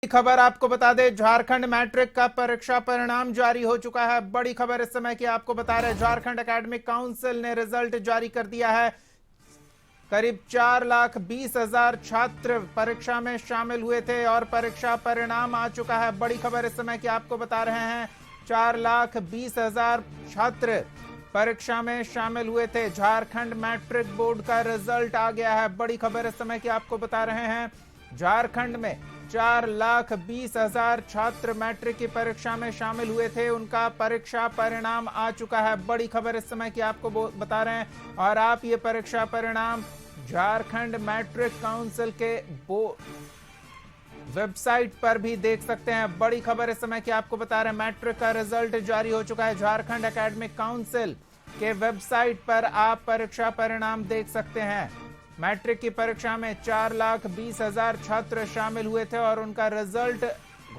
खबर आपको बता दें, झारखंड मैट्रिक का परीक्षा परिणाम जारी हो चुका है। बड़ी खबर इस समय की आपको बता रहे हैं, झारखंड एकेडमिक काउंसिल ने रिजल्ट जारी कर दिया है। करीब 4,20,000 छात्र परीक्षा में शामिल हुए थे और परीक्षा परिणाम आ चुका है। बड़ी खबर इस समय की आपको बता रहे हैं, 4,20,000 छात्र परीक्षा में शामिल हुए थे। झारखंड मैट्रिक बोर्ड का रिजल्ट आ गया है। बड़ी खबर इस समय की आपको बता रहे हैं, झारखंड में 4,20,000 छात्र मैट्रिक की परीक्षा में शामिल हुए थे। उनका परीक्षा परिणाम आ चुका है। बड़ी खबर इस समय की आपको बता रहे हैं और आप ये परीक्षा परिणाम झारखंड मैट्रिक काउंसिल के वेबसाइट पर भी देख सकते हैं। बड़ी खबर इस समय की आपको बता रहे हैं, मैट्रिक का रिजल्ट जारी हो चुका है। झारखंड एकेडमिक काउंसिल के वेबसाइट पर आप परीक्षा परिणाम देख सकते हैं। मैट्रिक की परीक्षा में 4,20,000 छात्र शामिल हुए थे और उनका रिजल्ट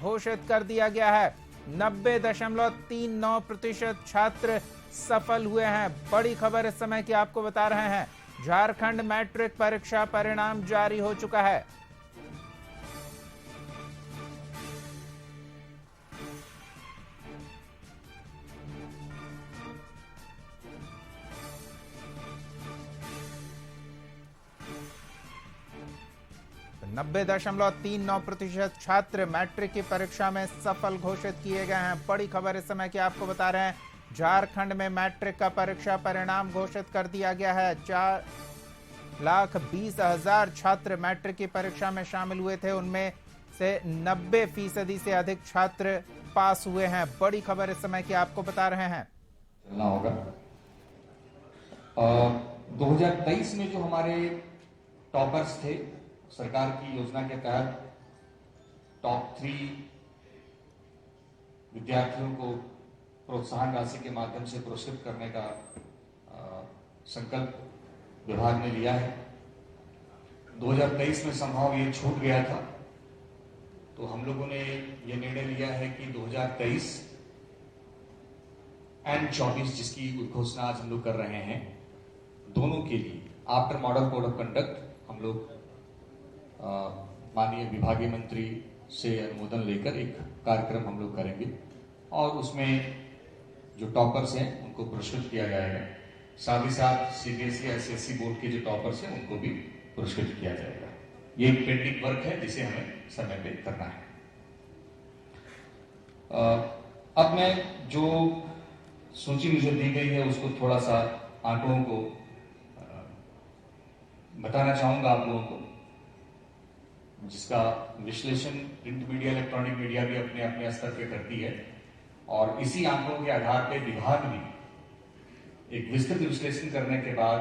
घोषित कर दिया गया है। 90.39% छात्र सफल हुए हैं। बड़ी खबर इस समय की आपको बता रहे हैं, झारखंड मैट्रिक परीक्षा परिणाम जारी हो चुका है। 90.39% छात्र मैट्रिक की परीक्षा में सफल घोषित किए गए हैं। बड़ी खबर इस समय की आपको बता रहे हैं, झारखंड में मैट्रिक का परीक्षा परिणाम घोषित कर दिया गया है। 4,20,000 छात्र मैट्रिक की परीक्षा में शामिल हुए थे, उनमें से 90% से अधिक छात्र पास हुए हैं। बड़ी खबर इस समय की आपको बता रहे हैं। चलना होगा। 2023 में जो हमारे टॉपर्स थे, सरकार की योजना के तहत टॉप 3 विद्यार्थियों को प्रोत्साहन राशि के माध्यम से पुरस्कृत करने का संकल्प विभाग ने लिया है। 2023 में संभव ये छूट गया था, तो हम लोगों ने ये निर्णय लिया है कि 2023 एंड 24 जिसकी घोषणा आज हम लोग कर रहे हैं, दोनों के लिए after model code of conduct हम लोग माननीय विभागीय मंत्री से अनुमोदन लेकर एक कार्यक्रम हम लोग करेंगे और उसमें जो टॉपर्स हैं उनको पुरस्कृत किया जाएगा। साथ ही साथ सीबीएसई आईसीएसई बोर्ड के जो टॉपर्स हैं उनको भी पुरस्कृत किया जाएगा। ये एक पेंडिंग वर्क है जिसे हमें समय पे करना है। अब मैं जो सूची मुझे दी गई है उसको थोड़ा सा आंकड़ों को बताना चाहूंगा आप लोगों को, जिसका विश्लेषण प्रिंट मीडिया इलेक्ट्रॉनिक मीडिया भी अपने अपने स्तर पे करती है और इसी आंकड़ों के आधार पर विभाग भी एक विस्तृत विश्लेषण करने के बाद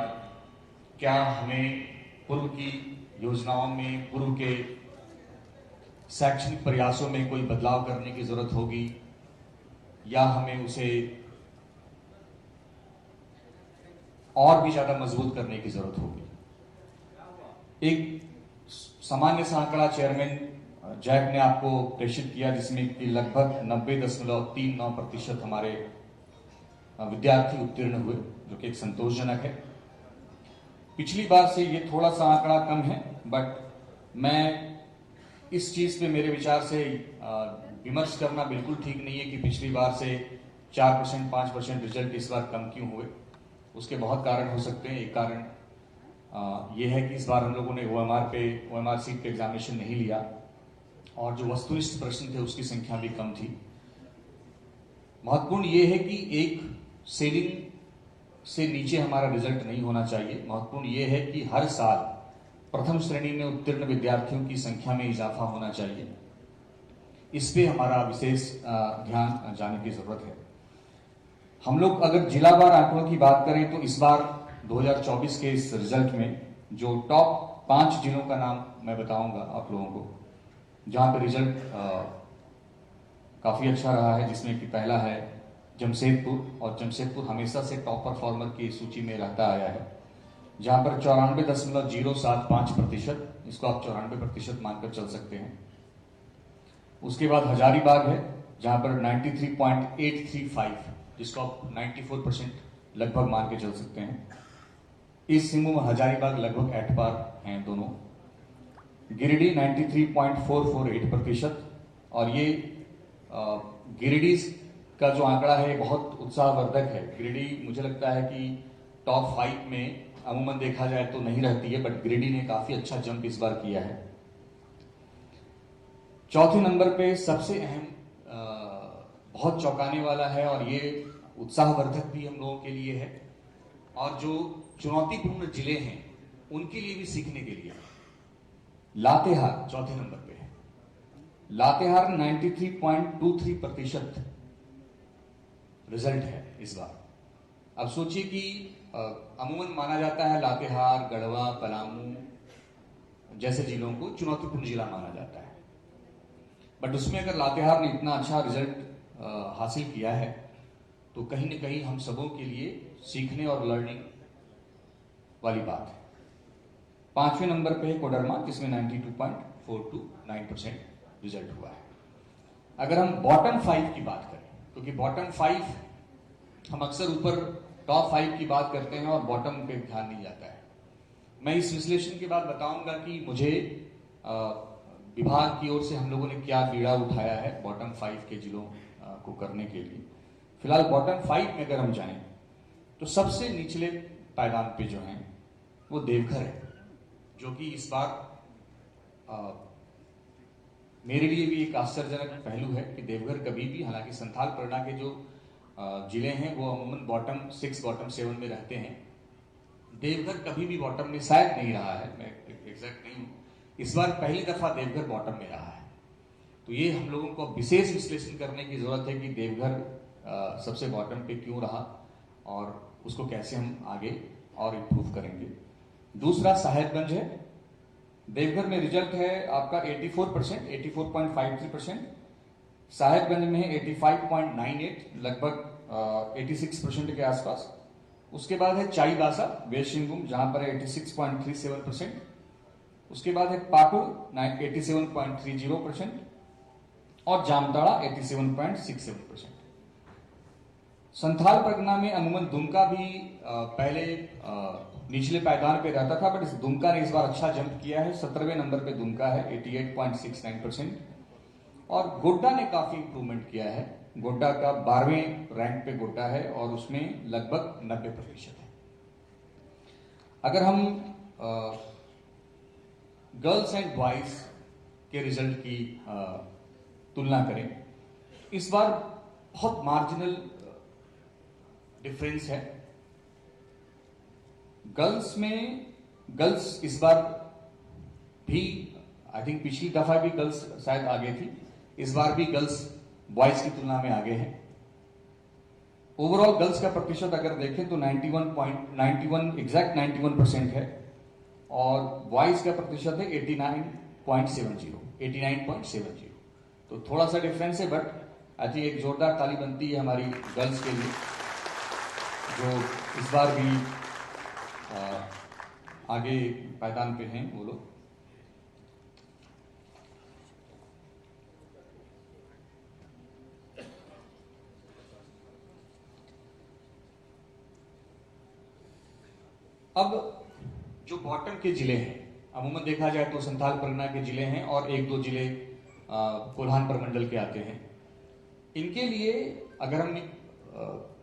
क्या हमें पूर्व की योजनाओं में, पूर्व के शैक्षणिक प्रयासों में कोई बदलाव करने की जरूरत होगी या हमें उसे और भी ज्यादा मजबूत करने की जरूरत होगी। एक सामान्य सा आंकड़ा चेयरमैन जैक ने आपको प्रेषित किया, जिसमें कि लगभग 90.39% हमारे विद्यार्थी उत्तीर्ण हुए, जो कि एक संतोषजनक है। पिछली बार से ये थोड़ा सा आंकड़ा कम है, बट मैं इस चीज पे मेरे विचार से विमर्श करना बिल्कुल ठीक नहीं है कि पिछली बार से 4% 5% रिजल्ट इस बार कम क्यों हुए। उसके बहुत कारण हो सकते हैं। एक कारण यह है कि इस बार हम लोगों ने ओएमआर सीट पे एग्जामिनेशन नहीं लिया और जो वस्तुनिष्ठ प्रश्न थे उसकी संख्या भी कम थी। महत्वपूर्ण यह है कि एक सेलिंग से नीचे हमारा रिजल्ट नहीं होना चाहिए। महत्वपूर्ण यह है कि हर साल प्रथम श्रेणी में उत्तीर्ण विद्यार्थियों की संख्या में इजाफा होना चाहिए। इस पे हमारा विशेष ध्यान जाने की जरूरत है। हम लोग अगर जिलावार आंकड़ों की बात करें तो इस बार 2024 के इस रिजल्ट में जो टॉप 5 जिलों का नाम मैं बताऊंगा आप लोगों को, जहां पर रिजल्ट काफी अच्छा रहा है, जिसमें कि पहला है जमशेदपुर, और जमशेदपुर हमेशा से टॉप परफॉर्मर की सूची में रहता आया है, जहां पर 94.075%, इसको आप 94% मानकर चल सकते हैं। उसके बाद हजारीबाग है, जहां पर 93.835, जिसको आप 94% लगभग मान के चल सकते हैं। ईस्ट सिंहभूम हजारीबाग लगभग एट पार हैं दोनों। गिरिडीह 93.448%, और ये गिरिडीह का जो आंकड़ा है बहुत उत्साहवर्धक है। गिरिडीह मुझे लगता है कि टॉप 5 में अमूमन देखा जाए तो नहीं रहती है, बट गिरिडीह ने काफी अच्छा जंप इस बार किया है। चौथे नंबर पे सबसे अहम बहुत चौंकाने वाला है और ये उत्साहवर्धक भी हम लोगों के लिए है और जो चुनौतीपूर्ण जिले हैं उनके लिए भी सीखने के लिए लातेहार चौथे नंबर पे है। लातेहार 93.23% रिजल्ट है इस बार। अब सोचिए कि अमूमन माना जाता है लातेहार, गढ़वा, पलामू जैसे जिलों को चुनौतीपूर्ण जिला माना जाता है, बट उसमें अगर लातेहार ने इतना अच्छा रिजल्ट हासिल किया है तो कहीं ना कहीं हम सबों के लिए सीखने और लर्निंग वाली बात है। 5वें नंबर पे है कोडरमा जिसमें 92.429% रिजल्ट हुआ है। अगर हम बॉटम 5 की बात करें, क्योंकि बॉटम 5 हम अक्सर ऊपर टॉप 5 की बात करते हैं और बॉटम पे ध्यान नहीं जाता है। मैं इस विश्लेषण के बाद बताऊंगा कि मुझे विभाग की ओर से हम लोगों ने क्या बीड़ा उठाया है बॉटम 5 के जिलों को करने के लिए। फिलहाल बॉटम 5 में अगर हम जाएं तो सबसे निचले पायदान पे जो है वो देवघर है, जो कि इस बार मेरे लिए भी एक आश्चर्यजनक पहलू है कि देवघर कभी भी, हालांकि संथाल परगना के जो जिले हैं वो अमूमन बॉटम 6 बॉटम 7 में रहते हैं, देवघर कभी भी बॉटम में शायद नहीं रहा है, मैं एग्जैक्ट नहीं हूं। इस बार पहली दफा देवघर बॉटम में रहा है, तो ये हम लोगों को विशेष विश्लेषण करने की जरूरत है कि देवघर सबसे बॉटम पे क्यों रहा और उसको कैसे हम आगे और इम्प्रूव करेंगे। दूसरा साहेबगंज है। देवघर में रिजल्ट है आपका 84%, 84.53%। साहेबगंज में है 85.98, लगभग 86% के आसपास। उसके बाद है चाईबासा वेस्ट सिंहभूम जहां पर है 86.37%। उसके बाद है पाकुड़ 87.30% और जामताड़ा 87.67%। संथाल परगना में अमूमन दुमका भी पहले निचले पायदान पे रहता था, बट इस दुमका ने इस बार अच्छा जंप किया है। 17वें नंबर पे दुमका है 88.69% और गोड्डा ने काफी इंप्रूवमेंट किया है। गोड्डा का 12वें रैंक पे गोड्डा है और उसमें लगभग 90% है। अगर हम गर्ल्स एंड बॉयज के रिजल्ट की तुलना करें, इस बार बहुत मार्जिनल डिफरेंस है। गर्ल्स इस बार भी, आई थिंक पिछली दफा भी गर्ल्स शायद आगे थी, इस बार भी गर्ल्स बॉयज की तुलना में आगे हैं। ओवरऑल गर्ल्स का प्रतिशत अगर देखें तो 91 एग्जैक्ट 91% है और बॉयज का प्रतिशत है 89.70। तो थोड़ा सा डिफरेंस है, बट आई थिंक एक जोरदार ताली बनती है हमारी गर्ल्स के लिए जो इस बार भी आगे पायदान पे हैं वो लोग। अब जो बॉटम के जिले हैं, अमूमन देखा जाए तो संथाल परगना के जिले हैं और 1-2 जिले कोल्हान प्रमंडल के आते हैं। इनके लिए अगर हम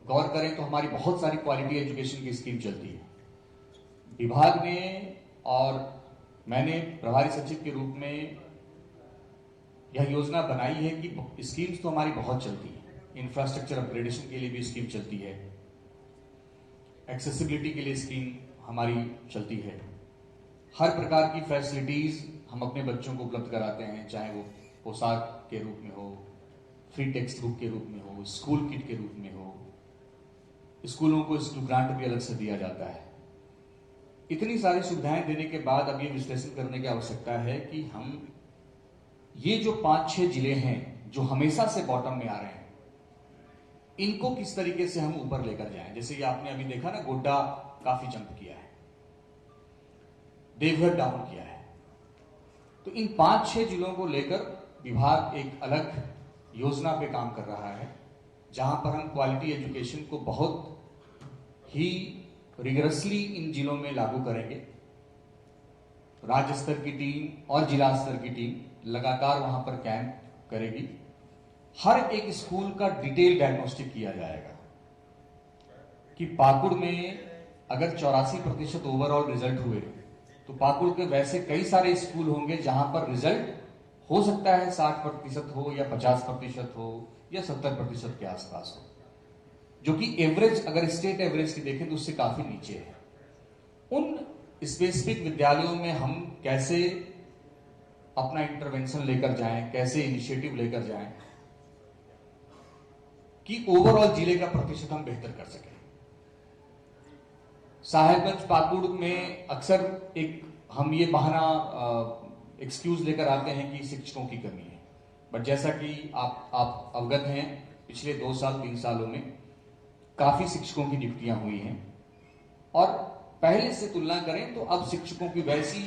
गौर करें तो हमारी बहुत सारी क्वालिटी एजुकेशन की स्कीम चलती है। विभाग ने और मैंने प्रभारी सचिव के रूप में यह योजना बनाई है कि स्कीम्स तो हमारी बहुत चलती है। इंफ्रास्ट्रक्चर अपग्रेडेशन के लिए भी स्कीम चलती है, एक्सेसिबिलिटी के लिए स्कीम हमारी चलती है। हर प्रकार की फैसिलिटीज हम अपने बच्चों को उपलब्ध कराते हैं, चाहे वो पोशाक के रूप में हो, फ्री टेक्स्ट बुक के रूप में हो, स्कूल किट के रूप में हो। स्कूलों को स्कूल ग्रांट भी अलग से दिया जाता है। इतनी सारी सुविधाएं देने के बाद अब ये विश्लेषण करने की आवश्यकता है कि हम ये जो 5-6 जिले हैं जो हमेशा से बॉटम में आ रहे हैं, इनको किस तरीके से हम ऊपर लेकर जाएं। जैसे कि आपने अभी देखा ना, गोड्डा काफी जंप किया है, देवघर डाउन किया है। तो इन 5-6 जिलों को लेकर विभाग एक अलग योजना पे काम कर रहा है, जहां पर हम क्वालिटी एजुकेशन को बहुत ही रिगरसली इन जिलों में लागू करेंगे। राज्य स्तर की टीम और जिला स्तर की टीम लगातार वहां पर कैंप करेगी। हर एक स्कूल का डिटेल डायग्नोस्टिक किया जाएगा कि पाकुड़ में अगर 84% ओवरऑल रिजल्ट हुए तो पाकुड़ के वैसे कई सारे स्कूल होंगे जहां पर रिजल्ट हो सकता है 60% हो या 50% हो या 70% के आसपास हो, जो कि एवरेज अगर स्टेट एवरेज की देखें तो उससे काफी नीचे है। उन स्पेसिफिक विद्यालयों में हम कैसे अपना इंटरवेंशन लेकर जाएं, कैसे इनिशिएटिव लेकर जाएं कि ओवरऑल जिले का प्रतिशत हम बेहतर कर सकें। साहेबगंज पाकुड़ में अक्सर एक हम ये बहाना एक्सक्यूज लेकर आते हैं कि शिक्षकों की कमी है, बट जैसा कि आप अवगत हैं, पिछले 2 साल 3 सालों में काफी शिक्षकों की नियुक्तियां हुई हैं और पहले से तुलना करें तो अब शिक्षकों की वैसी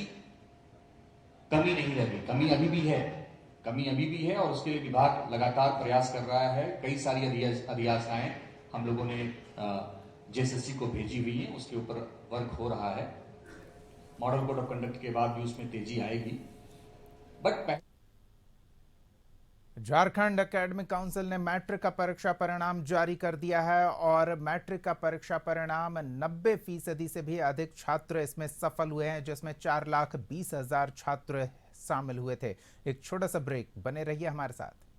कमी नहीं रह गई। कमी अभी भी है और उसके लिए विभाग लगातार प्रयास कर रहा है। कई सारी अधियाचनाएं हम लोगों ने जेएसएससी को भेजी हुई है, उसके ऊपर वर्क हो रहा है। मॉडल कोड ऑफ कंडक्ट के बाद भी उसमें तेजी आएगी, बट झारखंड एकेडमिक काउंसिल ने मैट्रिक का परीक्षा परिणाम जारी कर दिया है और मैट्रिक का परीक्षा परिणाम 90% से भी अधिक छात्र इसमें सफल हुए हैं, जिसमें 4,20,000 छात्र शामिल हुए थे। एक छोटा सा ब्रेक, बने रहिए हमारे साथ।